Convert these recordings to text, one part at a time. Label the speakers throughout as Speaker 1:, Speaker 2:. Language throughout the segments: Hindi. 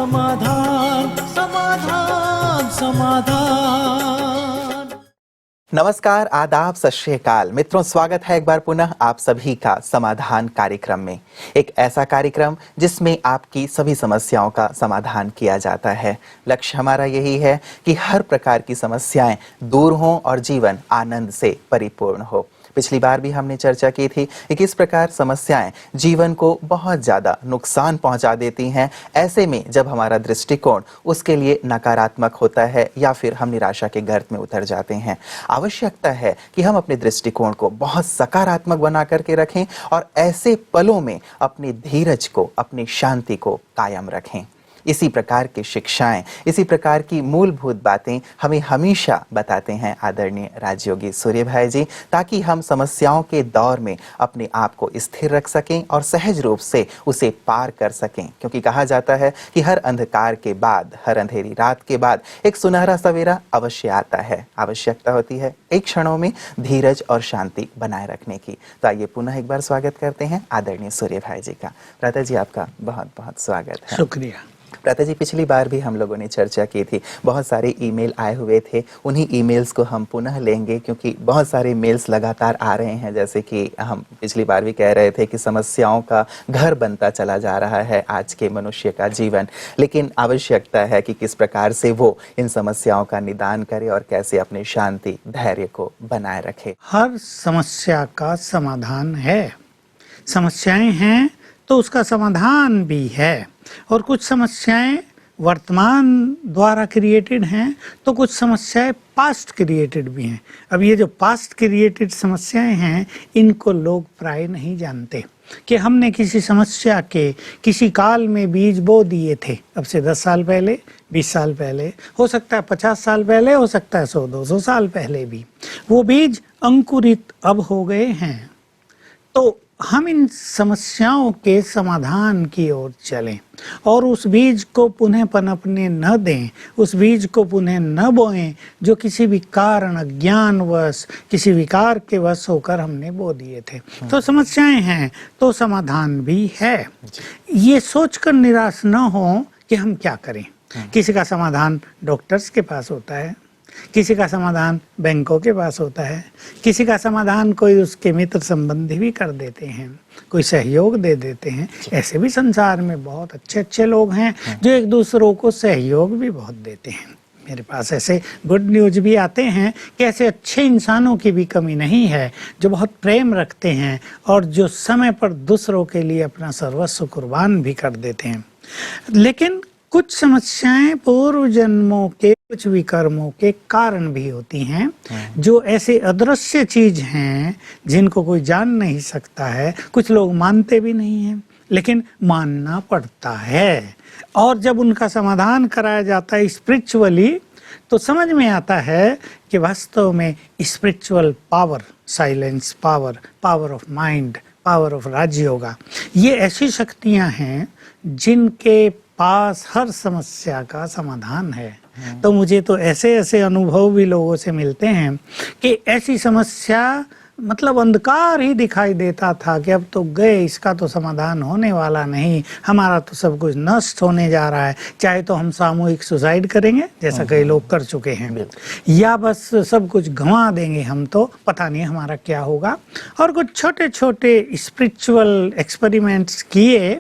Speaker 1: समाधान समाधान समाधान।
Speaker 2: नमस्कार, आदाब, सत श्री अकाल मित्रों, स्वागत है एक बार पुनः आप सभी का समाधान कार्यक्रम में। एक ऐसा कार्यक्रम जिसमें आपकी सभी समस्याओं का समाधान किया जाता है। लक्ष्य हमारा यही है कि हर प्रकार की समस्याएं दूर हों और जीवन आनंद से परिपूर्ण हो। पिछली बार भी हमने चर्चा की थी कि किस प्रकार समस्याएं जीवन को बहुत ज़्यादा नुकसान पहुंचा देती हैं। ऐसे में जब हमारा दृष्टिकोण उसके लिए नकारात्मक होता है या फिर हम निराशा के गर्त में उतर जाते हैं, आवश्यकता है कि हम अपने दृष्टिकोण को बहुत सकारात्मक बना करके रखें और ऐसे पलों में अपनी धीरज को, अपनी शांति को कायम रखें। इसी प्रकार की शिक्षाएं, इसी प्रकार की मूलभूत बातें हमें हमेशा बताते हैं आदरणीय राजयोगी सूर्य भाई जी, ताकि हम समस्याओं के दौर में अपने आप को स्थिर रख सकें और सहज रूप से उसे पार कर सकें। क्योंकि कहा जाता है कि हर अंधकार के बाद, हर अंधेरी रात के बाद एक सुनहरा सवेरा अवश्य आता है। आवश्यकता होती है एक क्षणों में धीरज और शांति बनाए रखने की। तो आइए पुनः एक बार स्वागत करते हैं आदरणीय सूर्य भाई जी का। प्रातः जी, आपका बहुत बहुत स्वागत है।
Speaker 3: शुक्रिया।
Speaker 2: प्रातः जी, पिछली बार भी हम लोगों ने चर्चा की थी, बहुत सारे ईमेल आए हुए थे। उन्हीं ईमेल्स को हम पुनः लेंगे क्योंकि बहुत सारे मेल्स लगातार आ रहे हैं। जैसे कि हम पिछली बार भी कह रहे थे कि समस्याओं का घर बनता चला जा रहा है आज के मनुष्य का जीवन, लेकिन आवश्यकता है कि किस प्रकार से वो इन समस्याओं का निदान करे और कैसे अपने शांति धैर्य को बनाए रखे।
Speaker 3: हर समस्या का समाधान है। समस्याएं हैं तो उसका समाधान भी है। और कुछ समस्याएं वर्तमान द्वारा क्रिएटेड हैं तो कुछ समस्याएं पास्ट क्रिएटेड भी हैं। अब ये जो पास्ट क्रिएटेड समस्याएं हैं, इनको लोग प्राय नहीं जानते कि हमने किसी समस्या के किसी काल में बीज बो दिए थे। अब से 10 साल पहले, 20 साल पहले, हो सकता है 50 साल पहले, हो सकता है 100-200 साल पहले भी वो बीज अंकुरित अब हो गए हैं। तो हम इन समस्याओं के समाधान की ओर चलें और उस बीज को पुनः पनपने न दें, उस बीज को पुनः न बोएं जो किसी भी कारण, अज्ञानवश, किसी विकार के वश होकर हमने बो दिए थे। तो समस्याएं हैं तो समाधान भी है। ये सोचकर निराश न हो कि हम क्या करें। किसी का समाधान डॉक्टर्स के पास होता है, किसी का समाधान बैंकों के पास होता है, किसी का समाधान कोई उसके मित्र संबंधी भी कर देते हैं, कोई सहयोग दे देते हैं। ऐसे भी संसार में बहुत अच्छे अच्छे लोग हैं जो एक दूसरों को सहयोग भी बहुत देते हैं। मेरे पास ऐसे गुड न्यूज भी आते हैं कि ऐसे अच्छे इंसानों की भी कमी नहीं है जो बहुत प्रेम रखते हैं और जो समय पर दूसरों के लिए अपना सर्वस्व कुर्बान भी कर देते हैं। लेकिन कुछ समस्याएं पूर्व जन्मों के कुछ विकर्मों के कारण भी होती हैं, जो ऐसे अदृश्य चीज हैं जिनको कोई जान नहीं सकता है। कुछ लोग मानते भी नहीं हैं, लेकिन मानना पड़ता है। और जब उनका समाधान कराया जाता है स्पिरिचुअली, तो समझ में आता है कि वास्तव में spiritual power, silence power, power of mind, power of Rajyoga, ये ऐसी शक्तियां हैं जिनके पास हर समस्या का समाधान है। तो मुझे तो ऐसे ऐसे अनुभव भी लोगों से मिलते हैं कि ऐसी समस्या मतलब अंधकार ही दिखाई देता था कि अब तो गए, इसका तो समाधान होने वाला नहीं, हमारा तो सब कुछ नष्ट होने जा रहा है। चाहे तो हम सामूहिक सुसाइड करेंगे जैसा कई लोग कर चुके हैं, या बस सब कुछ गंवा देंगे हम, तो पता नहीं हमारा क्या होगा। और कुछ छोटे छोटे स्पिरिचुअल एक्सपेरिमेंट्स किए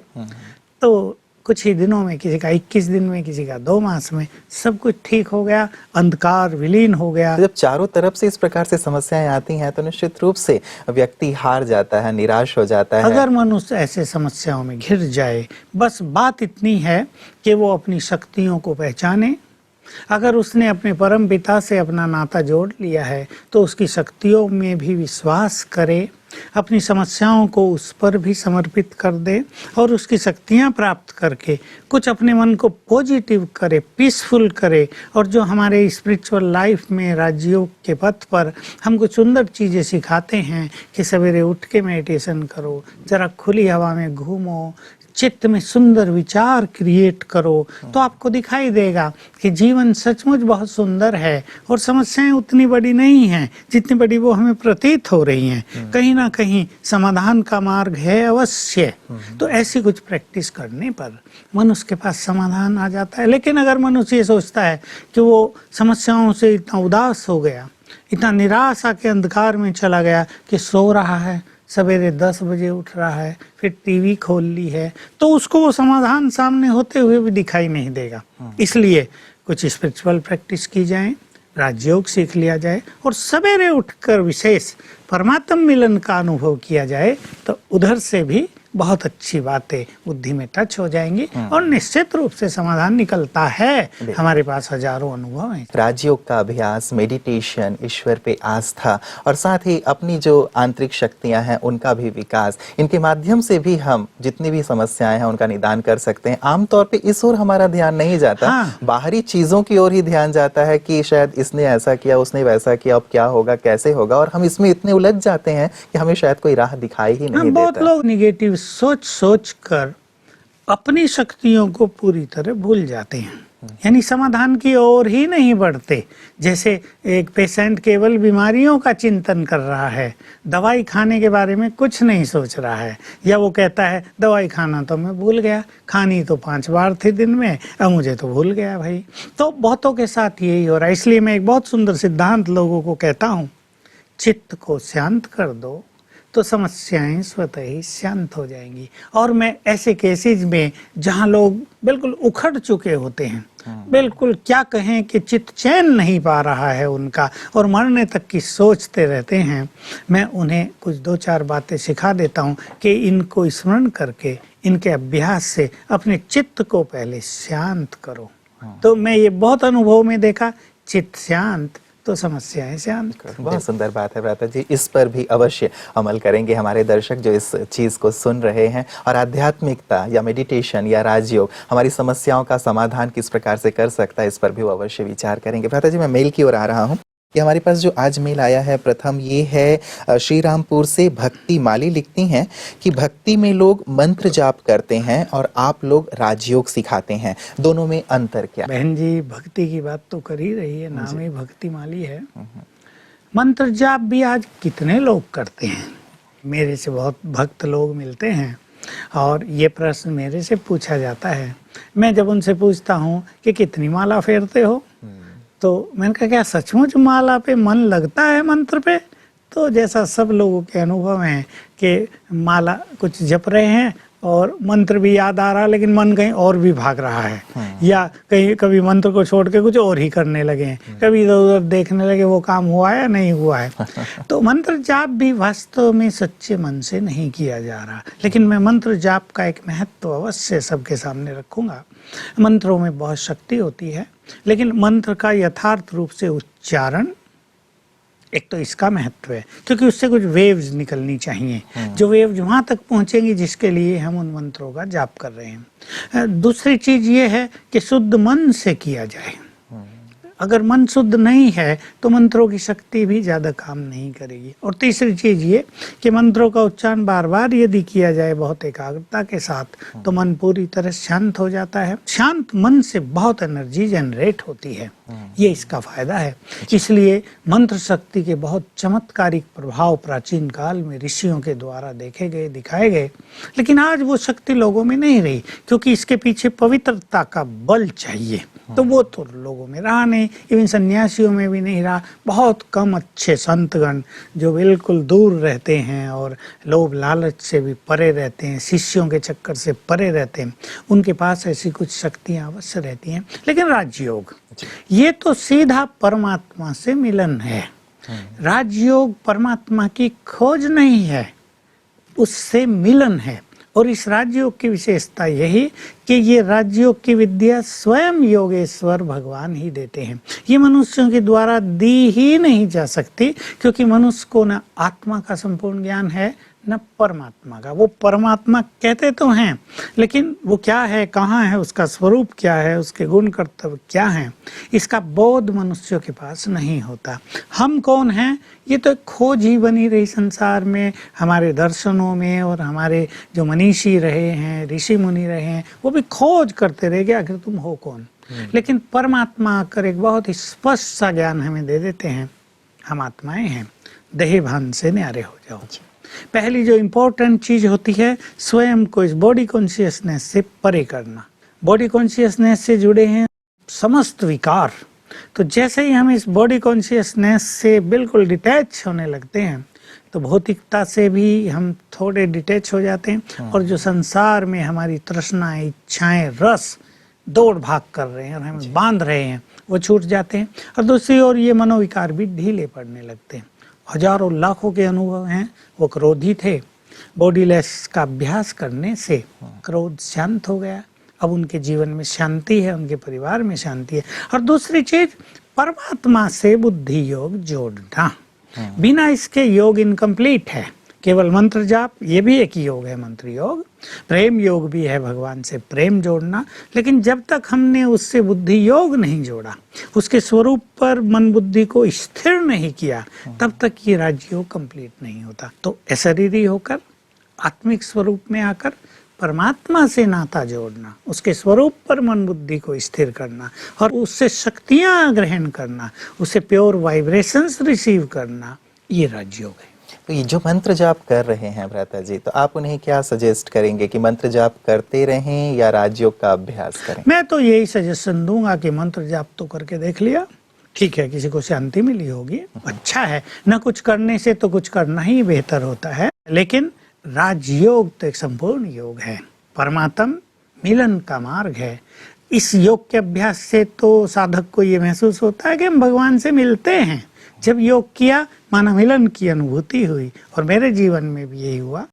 Speaker 3: तो कुछ ही दिनों में, किसी का 21 दिन में, किसी का 2 मास में सब कुछ ठीक हो गया, अंधकार विलीन हो गया।
Speaker 2: जब चारों तरफ से इस प्रकार से समस्याएं आती हैं तो निश्चित रूप से व्यक्ति हार जाता है, निराश हो जाता है।
Speaker 3: अगर मनुष्य ऐसे समस्याओं में घिर जाए, बस बात इतनी है कि वो अपनी शक्तियों को पहचाने। अगर उसने अपने परम पिता से अपना नाता जोड़ लिया है तो उसकी शक्तियों में भी विश्वास करे, अपनी समस्याओं को उस पर भी समर्पित कर दे और उसकी शक्तियां प्राप्त करके कुछ अपने मन को पॉजिटिव करे, पीसफुल करे। और जो हमारे स्पिरिचुअल लाइफ में राजयोग के पथ पर हम कुछ सुंदर चीज़ें सिखाते हैं कि सवेरे उठ के मेडिटेशन करो, ज़रा खुली हवा में घूमो, चित्त में सुंदर विचार क्रिएट करो, तो आपको दिखाई देगा कि जीवन सचमुच बहुत सुंदर है और समस्याएं उतनी बड़ी नहीं हैं जितनी बड़ी वो हमें प्रतीत हो रही हैं। कहीं ना कहीं समाधान का मार्ग है अवश्य। तो ऐसी कुछ प्रैक्टिस करने पर मनुष्य के पास समाधान आ जाता है। लेकिन अगर मनुष्य ये सोचता है कि वो समस्याओं से इतना उदास हो गया, इतना निराशा के अंधकार में चला गया कि सो रहा है, सवेरे 10 बजे उठ रहा है, फिर टीवी खोल ली है, तो उसको वो समाधान सामने होते हुए भी दिखाई नहीं देगा। इसलिए कुछ स्पिरिचुअल प्रैक्टिस की जाए, राजयोग सीख लिया जाए और सवेरे उठकर विशेष परमात्म मिलन का अनुभव किया जाए, तो उधर से भी बहुत अच्छी बातें बुद्धि में टच हो जाएंगी और निश्चित रूप से समाधान निकलता है। हमारे पास हजारों अनुभव हैं।
Speaker 2: राजयोग का अभ्यास, मेडिटेशन, ईश्वर पे आस्था और साथ ही अपनी जो आंतरिक शक्तियां हैं उनका भी विकास, इनके माध्यम से भी हम जितनी भी समस्याएं हैं उनका निदान कर सकते हैं। आमतौर पे इस ओर हमारा ध्यान नहीं जाता, बाहरी चीजों की ओर ही ध्यान जाता है कि शायद इसने ऐसा किया, उसने वैसा किया, अब क्या होगा, कैसे होगा, और हम इसमें इतने उलझ जाते हैं कि हमें शायद कोई राह दिखाई ही नहीं देता।
Speaker 3: बहुत लोग निगेटिव सोच सोच कर अपनी शक्तियों को पूरी तरह भूल जाते हैं, यानी समाधान की ओर ही नहीं बढ़ते। जैसे एक पेशेंट केवल बीमारियों का चिंतन कर रहा है, दवाई खाने के बारे में कुछ नहीं सोच रहा है, या वो कहता है दवाई खाना तो मैं भूल गया, खानी तो 5 बार थी दिन में, अब मुझे तो भूल गया भाई। तो बहुतों के साथ यही हो रहा है। इसलिए मैं एक बहुत सुंदर सिद्धांत लोगों को कहता हूँ, चित्त को शांत कर दो तो समस्याएं स्वतः ही शांत हो जाएंगी। और मैं ऐसे केसेज में जहां लोग बिल्कुल उखड़ चुके होते हैं, बिल्कुल क्या कहें कि चित्त चैन नहीं पा रहा है उनका और मरने तक की सोचते रहते हैं, मैं उन्हें कुछ 2-4 बातें सिखा देता हूं कि इनको स्मरण करके, इनके अभ्यास से अपने चित्त को पहले शांत करो। तो मैं ये बहुत अनुभव में देखा, चित्त शांत तो समस्याएं शांत।
Speaker 2: बहुत सुंदर बात है भ्राता जी, इस पर भी अवश्य अमल करेंगे हमारे दर्शक जो इस चीज को सुन रहे हैं। और आध्यात्मिकता या मेडिटेशन या राजयोग हमारी समस्याओं का समाधान किस प्रकार से कर सकता है, इस पर भी वो अवश्य विचार करेंगे। भ्राता जी, मैं मेल की ओर आ रहा हूँ कि हमारे पास जो आज मेल आया है, प्रथम ये है श्री रामपुर से भक्ति माली लिखती हैं कि भक्ति में लोग मंत्र जाप करते हैं और आप लोग राजयोग सिखाते हैं, दोनों में अंतर क्या?
Speaker 3: बहन जी भक्ति की बात तो कर ही रही है, नाम ही भक्ति माली है। मंत्र जाप भी आज कितने लोग करते हैं? मेरे से बहुत भक्त लोग मिलते हैं और ये प्रश्न मेरे से पूछा जाता है। मैं जब उनसे पूछता हूँ कि कितनी माला फेरते हो, तो मैंने कहा क्या सचमुच माला पे मन लगता है मंत्र पे? तो जैसा सब लोगों के अनुभव हैं कि माला कुछ जप रहे हैं और मंत्र भी याद आ रहा है, लेकिन मन कहीं और भी भाग रहा है, या कहीं कभी मंत्र को छोड़ के कुछ और ही करने लगे हैं, कभी इधर उधर देखने लगे वो काम हुआ है या नहीं हुआ है। तो मंत्र जाप भी वास्तव में सच्चे मन से नहीं किया जा रहा। लेकिन मैं मंत्र जाप का एक महत्व अवश्य सबके सामने रखूंगा। मंत्रों में बहुत शक्ति होती है, लेकिन मंत्र का यथार्थ रूप से उच्चारण, एक तो इसका महत्व है क्योंकि उससे कुछ वेव्स निकलनी चाहिए, जो वेव्स वहां तक पहुंचेंगी जिसके लिए हम उन मंत्रों का जाप कर रहे हैं। दूसरी चीज ये है कि शुद्ध मन से किया जाए। अगर मन शुद्ध नहीं है तो मंत्रों की शक्ति भी ज़्यादा काम नहीं करेगी। और तीसरी चीज़ ये कि मंत्रों का उच्चारण बार बार यदि किया जाए बहुत एकाग्रता के साथ, तो मन पूरी तरह शांत हो जाता है। शांत मन से बहुत एनर्जी जनरेट होती है, ये इसका फायदा है। इसलिए मंत्र शक्ति के बहुत चमत्कारिक प्रभाव प्राचीन काल में ऋषियों के द्वारा देखे गए, दिखाए गए, लेकिन आज वो शक्ति लोगों में नहीं रही क्योंकि इसके पीछे पवित्रता का बल चाहिए, तो वो तो लोगों में रहा नहीं, इवन सन्यासियों में भी नहीं रहा। बहुत कम अच्छे संतगण जो बिल्कुल दूर रहते हैं और लोभ लालच से भी परे रहते हैं, शिष्यों के चक्कर से परे रहते हैं, उनके पास ऐसी कुछ शक्तियां अवश्य रहती हैं। लेकिन राजयोग ये तो सीधा परमात्मा से मिलन है। राजयोग परमात्मा की खोज नहीं है, उससे मिलन है। और इस राजयोग की विशेषता यही कि ये राजयोग की विद्या स्वयं योगेश्वर भगवान ही देते हैं। ये मनुष्यों के द्वारा दी ही नहीं जा सकती क्योंकि मनुष्य को न आत्मा का संपूर्ण ज्ञान है, न परमात्मा का। वो परमात्मा कहते तो हैं, लेकिन वो क्या है, कहाँ है, उसका स्वरूप क्या है, उसके गुण कर्तव्य क्या हैं, इसका बोध मनुष्यों के पास नहीं होता। हम कौन हैं, ये तो एक खोज ही बनी रही संसार में, हमारे दर्शनों में, और हमारे जो मनीषी रहे हैं, ऋषि मुनि रहे हैं, वो भी खोज करते रहे कि आखिर तुम हो कौन। लेकिन परमात्मा आकर एक बहुत ही स्पष्ट सा ज्ञान हमें दे देते हैं, हम आत्माएं हैं, देह भान से न्यारे हो जाओ। पहली जो इम्पोर्टेंट चीज होती है, स्वयं को इस बॉडी कॉन्शियसनेस से परे करना। बॉडी कॉन्शियसनेस से जुड़े हैं समस्त विकार, तो जैसे ही हम इस बॉडी कॉन्शियसनेस से बिल्कुल डिटैच होने लगते हैं, तो भौतिकता से भी हम थोड़े डिटैच हो जाते हैं, और जो संसार में हमारी तृष्णाएं, इच्छाएं, रस दौड़ भाग कर रहे हैं और हमें बांध रहे हैं, वो छूट जाते हैं। और दूसरी ओर ये मनोविकार भी ढीले पड़ने लगते हैं। हजारों लाखों के अनुभव हैं, वो क्रोधी थे, बॉडीलेस का अभ्यास करने से क्रोध शांत हो गया, अब उनके जीवन में शांति है, उनके परिवार में शांति है। और दूसरी चीज, परमात्मा से बुद्धि योग जोड़ना, बिना इसके योग इनकम्प्लीट है। केवल मंत्र जाप, ये भी एक योग है, मंत्र योग। प्रेम योग भी है, भगवान से प्रेम जोड़ना, लेकिन जब तक हमने उससे बुद्धि योग नहीं जोड़ा, उसके स्वरूप पर मन बुद्धि को स्थिर नहीं किया, तब तक ये राजयोग कंप्लीट नहीं होता। तो अशरीरी होकर आत्मिक स्वरूप में आकर परमात्मा से नाता जोड़ना, उसके स्वरूप पर मन बुद्धि को स्थिर करना, और उससे शक्तियां ग्रहण करना, उससे प्योर वाइब्रेशंस रिसीव करना, ये राजयोग है।
Speaker 2: तो ये जो मंत्र जाप कर रहे हैं भ्राता जी, तो आप उन्हें क्या सजेस्ट करेंगे कि मंत्र जाप करते रहें या राजयोग का अभ्यास करें?
Speaker 3: मैं तो यही सजेशन दूंगा कि मंत्र जाप तो करके देख लिया, ठीक है, किसी को शांति मिली होगी, अच्छा है, न कुछ करने से तो कुछ करना ही बेहतर होता है। लेकिन राजयोग तो एक संपूर्ण योग है, परमात्म मिलन का मार्ग है। इस योग के अभ्यास से तो साधक को ये महसूस होता है कि हम भगवान से मिलते हैं। जब योग किया, मानव मिलन की अनुभूति हुई, और मेरे जीवन में भी यही हुआ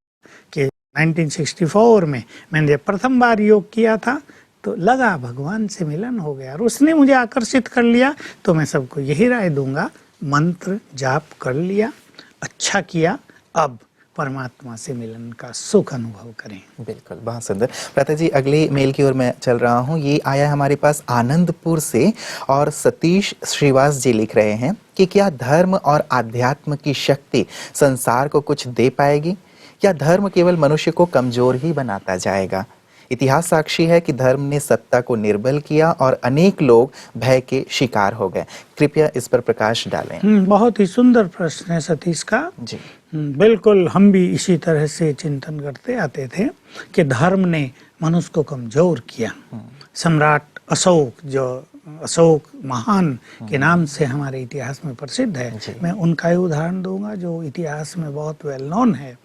Speaker 3: कि 1964 में मैंने जब प्रथम बार योग किया था, तो लगा भगवान से मिलन हो गया, और उसने मुझे आकर्षित कर लिया। तो मैं सबको यही राय दूंगा, मंत्र जाप कर लिया, अच्छा किया, अब परमात्मा से मिलन का सुख अनुभव करें।
Speaker 2: बिल्कुल, बहुत सुंदर। भ्राता जी, अगले मेल की ओर मैं चल रहा हूँ। ये आया हमारे पास आनंदपुर से, और सतीश श्रीवास जी लिख रहे हैं कि क्या धर्म और आध्यात्म की शक्ति संसार को कुछ दे पाएगी, या धर्म केवल मनुष्य को कमजोर ही बनाता जाएगा? इतिहास साक्षी है कि धर्म ने सत्ता को निर्बल किया और अनेक लोग भय के शिकार हो गए। कृपया इस पर प्रकाश डालें।
Speaker 3: बहुत ही सुंदर प्रश्न है सतीश का
Speaker 2: जी।
Speaker 3: बिल्कुल, हम भी इसी तरह से चिंतन करते आते थे कि धर्म ने मनुष्य को कमजोर किया। सम्राट अशोक, जो अशोक महान के नाम से हमारे इतिहास में प्रसिद्ध है, मैं उनका ही उदाहरण दूंगा जो इतिहास में बहुत वेल नोन है।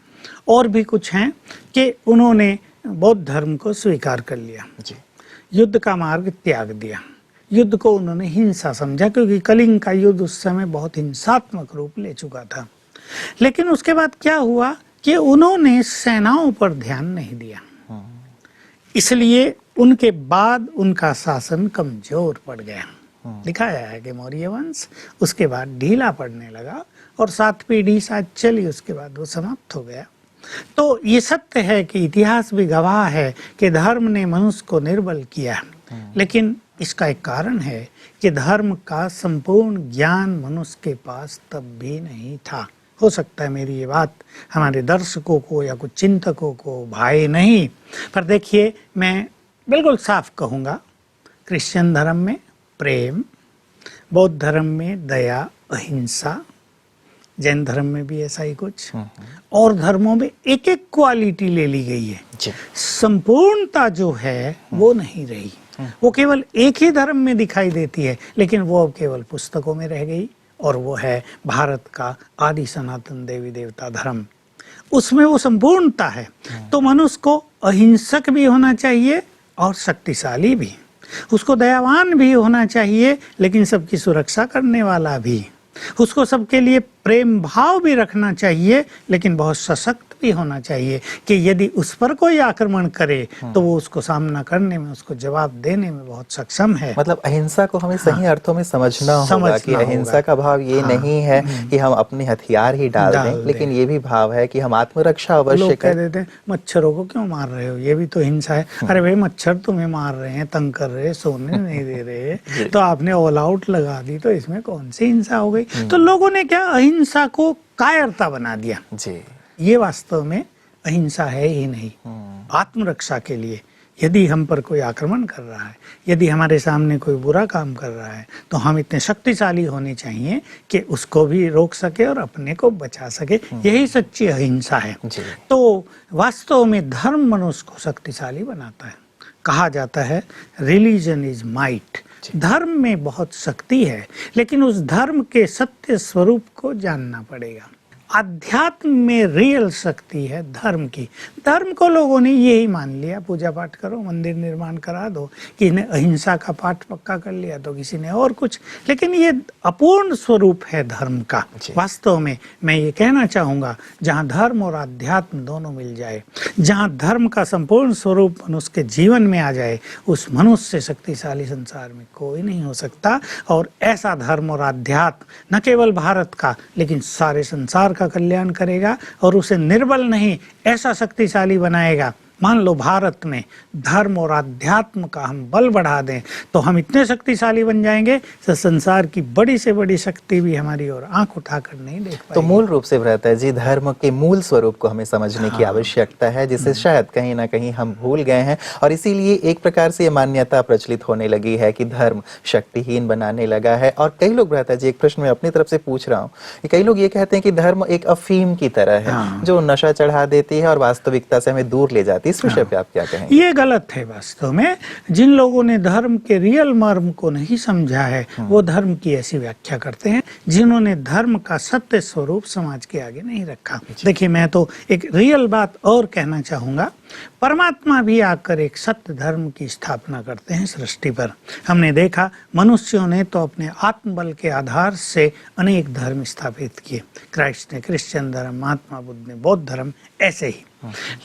Speaker 3: और भी कुछ हैं कि उन्होंने बौद्ध धर्म को स्वीकार कर लिया, युद्ध का मार्ग त्याग दिया। युद्ध को उन्होंने हिंसा समझा, क्योंकि कलिंग का युद्ध उस समय बहुत हिंसात्मक रूप ले चुका था। लेकिन उसके बाद क्या हुआ कि उन्होंने सेनाओं पर ध्यान नहीं दिया, इसलिए उनके बाद उनका शासन कमजोर पड़ गया। दिखाया है कि मौर्य वंश उसके बाद ढीला पड़ने लगा, और 7 पीढ़ी शायद चली, उसके बाद वो समाप्त हो गया। तो ये सत्य है कि इतिहास भी गवाह है कि धर्म ने मनुष्य को निर्बल किया, लेकिन इसका एक कारण है कि धर्म का संपूर्ण ज्ञान मनुष्य के पास तब भी नहीं था। हो सकता है मेरी ये बात हमारे दर्शकों को या कुछ चिंतकों को भाए नहीं, पर देखिए, मैं बिल्कुल साफ कहूँगा, क्रिश्चियन धर्म में प्रेम, बौद्ध धर्म में दया, अहिंसा, जैन धर्म में भी ऐसा ही कुछ, और धर्मों में एक एक क्वालिटी ले ली गई है। संपूर्णता जो है वो नहीं रही, वो केवल एक ही धर्म में दिखाई देती है, लेकिन वो अब केवल पुस्तकों में रह गई, और वो है भारत का आदि सनातन देवी देवता धर्म। उसमें वो संपूर्णता है। तो मनुष्य को अहिंसक भी होना चाहिए और शक्तिशाली भी, उसको दयावान भी होना चाहिए, लेकिन सबकी सुरक्षा करने वाला भी, उसको सबके लिए प्रेम भाव भी रखना चाहिए, लेकिन बहुत सशक्त भी होना चाहिए कि यदि उस पर कोई आक्रमण करे तो वो उसको सामना करने में, उसको जवाब देने में बहुत सक्षम है।
Speaker 2: मतलब अहिंसा को हमें सही अर्थों में समझना होगा कि अहिंसा का भाव ये नहीं है कि हम अपने हथियार ही डाल दें, लेकिन ये भी भाव है कि हम आत्मरक्षा अवश्य
Speaker 3: लोग कह
Speaker 2: करें।
Speaker 3: देते हैं मच्छरों को क्यों मार रहे हो, ये भी तो हिंसा है। अरे भाई मच्छर तुम्हें मार रहे हैं, तंग कर रहे, सोने नहीं दे रहे, तो आपने ऑल आउट लगा दी, तो इसमें कौन सी हिंसा हो गई। तो लोगों ने क्या अहिंसा को कायरता बना दिया
Speaker 2: जी।
Speaker 3: ये वास्तव में अहिंसा है ही नहीं। आत्मरक्षा के लिए यदि हम पर कोई आक्रमण कर रहा है, यदि हमारे सामने कोई बुरा काम कर रहा है, तो हम इतने शक्तिशाली होने चाहिए कि उसको भी रोक सके और अपने को बचा सके। यही सच्ची अहिंसा है। तो वास्तव में धर्म मनुष्य को शक्तिशाली बनाता है। कहा जाता है रिलीजन इज माइट, धर्म में बहुत शक्ति है, लेकिन उस धर्म के सत्य स्वरूप को जानना पड़ेगा। अध्यात्म में रियल शक्ति है धर्म की। धर्म को लोगों ने यही मान लिया, पूजा पाठ करो, मंदिर निर्माण करा दो, कि इन्हें अहिंसा का पाठ पक्का कर लिया तो किसी ने और कुछ, लेकिन ये अपूर्ण स्वरूप है धर्म का। वास्तव में मैं ये कहना चाहूँगा, जहाँ धर्म और अध्यात्म दोनों मिल जाए, जहाँ धर्म का संपूर्ण स्वरूप मनुष्य के जीवन में आ जाए, उस मनुष्य से शक्तिशाली संसार में कोई नहीं हो सकता। और ऐसा धर्म और अध्यात्म न केवल भारत का लेकिन सारे संसार का कल्याण करेगा और उसे निर्बल नहीं ऐसा शक्तिशाली बनाएगा। मान लो भारत में धर्म और अध्यात्म का हम बल बढ़ा दें तो हम इतने शक्तिशाली बन जाएंगे कि संसार की बड़ी से बड़ी शक्ति भी हमारी ओर आंख उठाकर नहीं देख पाएगी।
Speaker 2: तो मूल रूप से भ्राता जी धर्म के मूल स्वरूप को हमें समझने की आवश्यकता है, जिसे शायद कहीं ना कहीं हम भूल गए हैं। और इसीलिए एक प्रकार से ये मान्यता प्रचलित होने लगी है कि धर्म शक्तिहीन बनाने लगा है। और कई लोग, भ्राता जी एक प्रश्न मैं अपनी तरफ से पूछ रहा हूँ, कई लोग ये कहते हैं कि धर्म एक अफीम की तरह है जो नशा चढ़ा देती है और वास्तविकता से हमें दूर ले जाती है। इस विषय पे आप क्या कहेंगे?
Speaker 3: ये गलत है। वास्तव में जिन लोगों ने धर्म के रियल मर्म को नहीं समझा है वो धर्म की ऐसी व्याख्या करते हैं, जिन्होंने धर्म का सत्य स्वरूप समाज के आगे नहीं रखा। देखिए, मैं तो एक रियल बात और कहना चाहूंगा। परमात्मा भी आकर एक सत्य धर्म की स्थापना करते हैं सृष्टि पर। हमने देखा मनुष्यों ने तो अपने आत्मबल के आधार से अनेक धर्म स्थापित किए। क्राइस्ट ने क्रिश्चियन धर्म, महात्मा बुद्ध ने बौद्ध धर्म, ऐसे ही।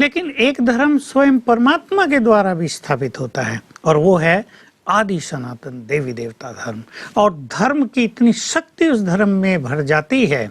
Speaker 3: लेकिन एक धर्म स्वयं परमात्मा के द्वारा भी स्थापित होता है और वो है आदि सनातन देवी देवता धर्म। और धर्म की इतनी शक्ति उस धर्म में भर जाती है,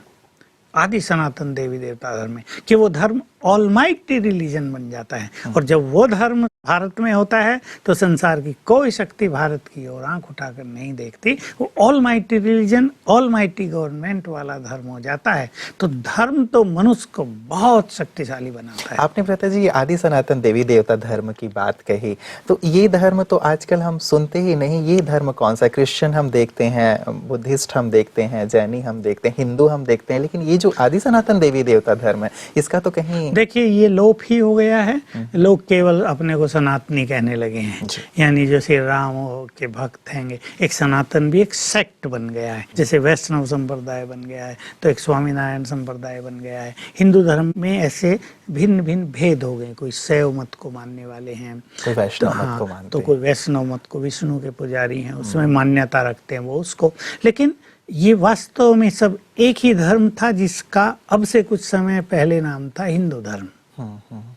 Speaker 3: आदि सनातन देवी देवता धर्म में, कि वो धर्म ऑलमाइटी रिलीजन बन जाता है। और जब वो धर्म भारत में होता है तो संसार की कोई शक्ति भारत की ओर आंख उठाकर नहीं देखती। वो ऑलमाइटी रिलीजन, ऑलमाइटी गवर्नमेंट वाला धर्म हो जाता है। तो धर्म तो मनुष्य को बहुत शक्तिशाली बनाता है।
Speaker 2: आपने भ्राता जी आदि सनातन देवी देवता धर्म की बात कही, तो ये धर्म तो आजकल हम सुनते ही नहीं। ये धर्म कौन सा? क्रिश्चियन हम देखते हैं, बुद्धिस्ट हम देखते हैं, जैनी हम देखते हैं, हिंदू हम देखते हैं, लेकिन ये जो आदि सनातन देवी देवता धर्म है इसका तो कहीं,
Speaker 3: देखिए, ये लोप ही हो गया है। लोग केवल अपने को सनातनी कहने लगे हैं, यानी जो श्री राम के भक्त हैं। एक सनातन भी एक सेक्ट बन गया है, जैसे वैष्णव संप्रदाय बन गया है, तो एक स्वामीनारायण संप्रदाय बन गया है। हिंदू धर्म में ऐसे भिन्न भिन्न भेद हो गए। कोई शैव मत को मानने वाले हैं,
Speaker 2: कोई वैष्णव मत को मानते
Speaker 3: तो कोई वैष्णव मत को, विष्णु के पुजारी हैं, उसमें मान्यता रखते हैं वो उसको। लेकिन ये वास्तव में सब एक ही धर्म था, जिसका अब से कुछ समय पहले नाम था हिंदू धर्म।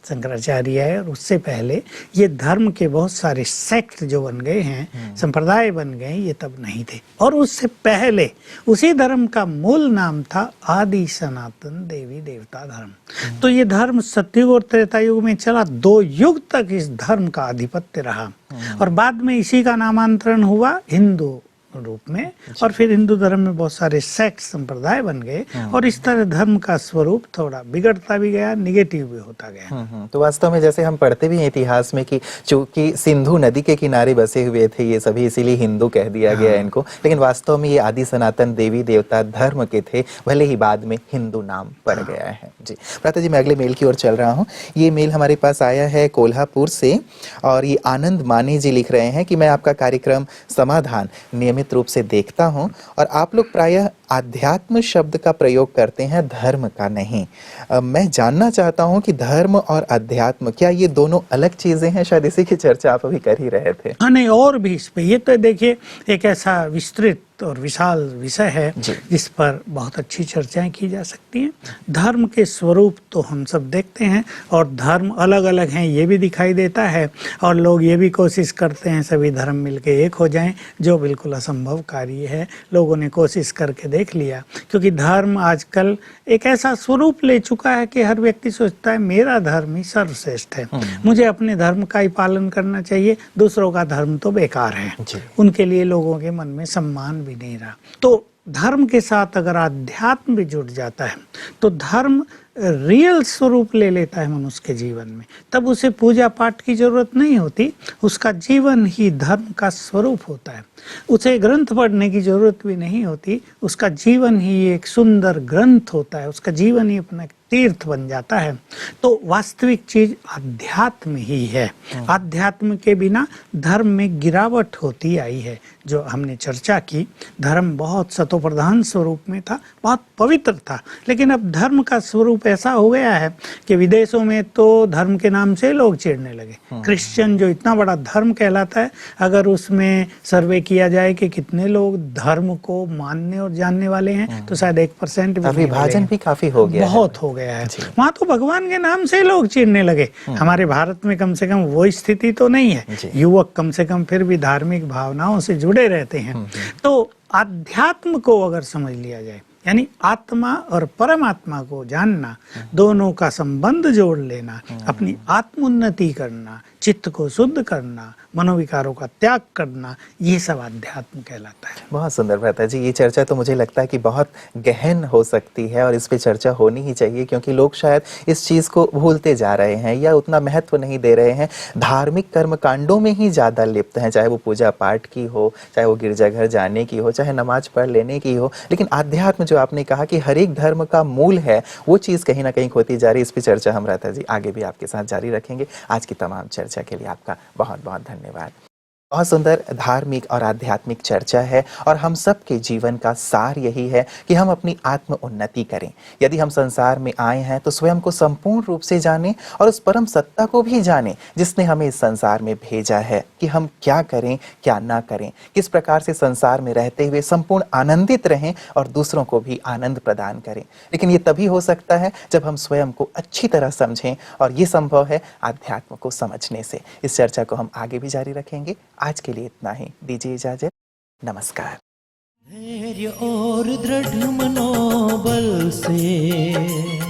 Speaker 3: शंकराचार्य है, और उससे पहले ये धर्म के बहुत सारे सेक्ट जो बन गए हैं, संप्रदाय बन गए, ये तब नहीं थे। और उससे पहले उसी धर्म का मूल नाम था आदि सनातन देवी देवता धर्म। तो ये धर्म सतयुग और त्रेता युग में चला, 2 युग तक इस धर्म का आधिपत्य रहा। और बाद में इसी का नामांतरण हुआ हिंदू रूप में, और फिर हिंदू धर्म में बहुत सारे सेक्ट संप्रदाय बन गए, और इस तरह धर्म का स्वरूप थोड़ा बिगड़ता भी गया, निगेटिव भी होता गया।
Speaker 2: तो वास्तव में जैसे हम पढ़ते भी हैं इतिहास में कि चूंकि सिंधु नदी के किनारे बसे हुए थे ये सभी, इसीलिए हिंदू कह दिया गया इनको, लेकिन वास्तव में ये आदि सनातन देवी देवता धर्म के थे, भले ही बाद में हिंदू नाम पड़ गया है। जी भ्राता जी, मैं अगले मेल की ओर चल रहा हूँ। ये मेल हमारे पास आया है कोल्हापुर से, और ये आनंद माने जी लिख रहे हैं कि मैं आपका कार्यक्रम समाधान नियमित रूप से देखता हूं और आप लोग प्रायः आध्यात्म शब्द का प्रयोग करते हैं, धर्म का नहीं। मैं जानना चाहता हूं कि धर्म और अध्यात्म, क्या ये दोनों अलग चीजें हैं? शायद इसी की चर्चा आप अभी कर ही रहे थे।
Speaker 3: हाँ, नहीं, और भी इस पे, ये तो देखिए एक ऐसा विस्तृत और विशाल विषय है जिस पर बहुत अच्छी चर्चाएं की जा सकती हैं। धर्म के स्वरूप तो हम सब देखते हैं, और धर्म अलग अलग हैं ये भी दिखाई देता है, और लोग ये भी कोशिश करते हैं सभी धर्म मिलके एक हो जाएं, जो बिल्कुल असंभव कार्य है। लोगों ने कोशिश करके देख लिया, क्योंकि धर्म आजकल एक ऐसा स्वरूप ले चुका है कि हर व्यक्ति सोचता है मेरा धर्म ही सर्वश्रेष्ठ है, मुझे अपने धर्म का ही पालन करना चाहिए, दूसरों का धर्म तो बेकार है। उनके लिए लोगों के मन में सम्मान भी नहीं रहा। तो धर्म के साथ अगर आध्यात्म भी जुड़ जाता है तो धर्म रियल स्वरूप ले लेता है मनुष्य के जीवन में। तब उसे पूजा पाठ की जरूरत नहीं होती, उसका जीवन ही धर्म का स्वरूप होता है। उसे ग्रंथ पढ़ने की जरूरत भी नहीं होती, उसका जीवन ही एक सुंदर ग्रंथ होता है, उसका जीवन ही अपना तीर्थ बन जाता है। तो वास्तविक चीज अध्यात्म ही है। अध्यात्म के बिना धर्म में गिरावट होती आई है। जो हमने चर्चा की, धर्म बहुत सतोप्रधान स्वरूप में था, बहुत पवित्र था, लेकिन अब धर्म का स्वरूप ऐसा हो गया है कि विदेशों में तो धर्म के नाम से लोग चिढ़ने लगे। क्रिश्चियन जो इतना बड़ा धर्म कहलाता है, अगर उसमें सर्वे किया जाए कि कितने लोग धर्म को मानने और जानने वाले हैं, तो शायद 1% भी
Speaker 2: विभाजन भी काफी हो गया,
Speaker 3: बहुत हो गया है। वहाँ तो भगवान के नाम से लोग चिढ़ने लगे। हमारे भारत में कम से कम वो स्थिति तो नहीं है। युवक कम से कम फिर भी धार्मिक भावनाओं से जुड़े रहते हैं। तो अध्यात्म को अगर समझ लिया जाए, यानी आत्मा और परमात्मा को जानना, दोनों का संबंध जोड़ लेना, अपनी आत्मोन्नति करना, चित्त को शुद्ध करना, मनोविकारों का त्याग करना, ये सब अध्यात्म कहलाता है।
Speaker 2: बहुत सुंदर भ्राता जी, ये चर्चा तो मुझे लगता है कि बहुत गहन हो सकती है और इस पे चर्चा होनी ही चाहिए, क्योंकि लोग शायद इस चीज़ को भूलते जा रहे हैं या उतना महत्व नहीं दे रहे हैं। धार्मिक कर्म कांडों में ही ज़्यादा लिप्त हैं, चाहे वो पूजा पाठ की हो, चाहे वो गिरजाघर जाने की हो, चाहे नमाज पढ़ लेने की हो, लेकिन आध्यात्म जो आपने कहा कि हर एक धर्म का मूल है, वो चीज़ कहीं ना कहीं खोती जा रही है। इस पर चर्चा हम भ्राता जी आगे भी आपके साथ जारी रखेंगे। आज की तमाम चर्चा के लिए आपका बहुत बहुत धन्यवाद। बहुत सुंदर धार्मिक और आध्यात्मिक चर्चा है, और हम सब के जीवन का सार यही है कि हम अपनी आत्म उन्नति करें। यदि हम संसार में आए हैं तो स्वयं को संपूर्ण रूप से जानें और उस परम सत्ता को भी जानें जिसने हमें इस संसार में भेजा है, कि हम क्या करें क्या ना करें, किस प्रकार से संसार में रहते हुए संपूर्ण आनंदित रहें और दूसरों को भी आनंद प्रदान करें। लेकिन ये तभी हो सकता है जब हम स्वयं को अच्छी तरह समझें, और ये संभव है आध्यात्म को समझने से। इस चर्चा को हम आगे भी जारी रखेंगे। आज के लिए इतना ही, दीजिए इजाजत, नमस्कार।
Speaker 1: धैर्य और दृढ़ मनोबल से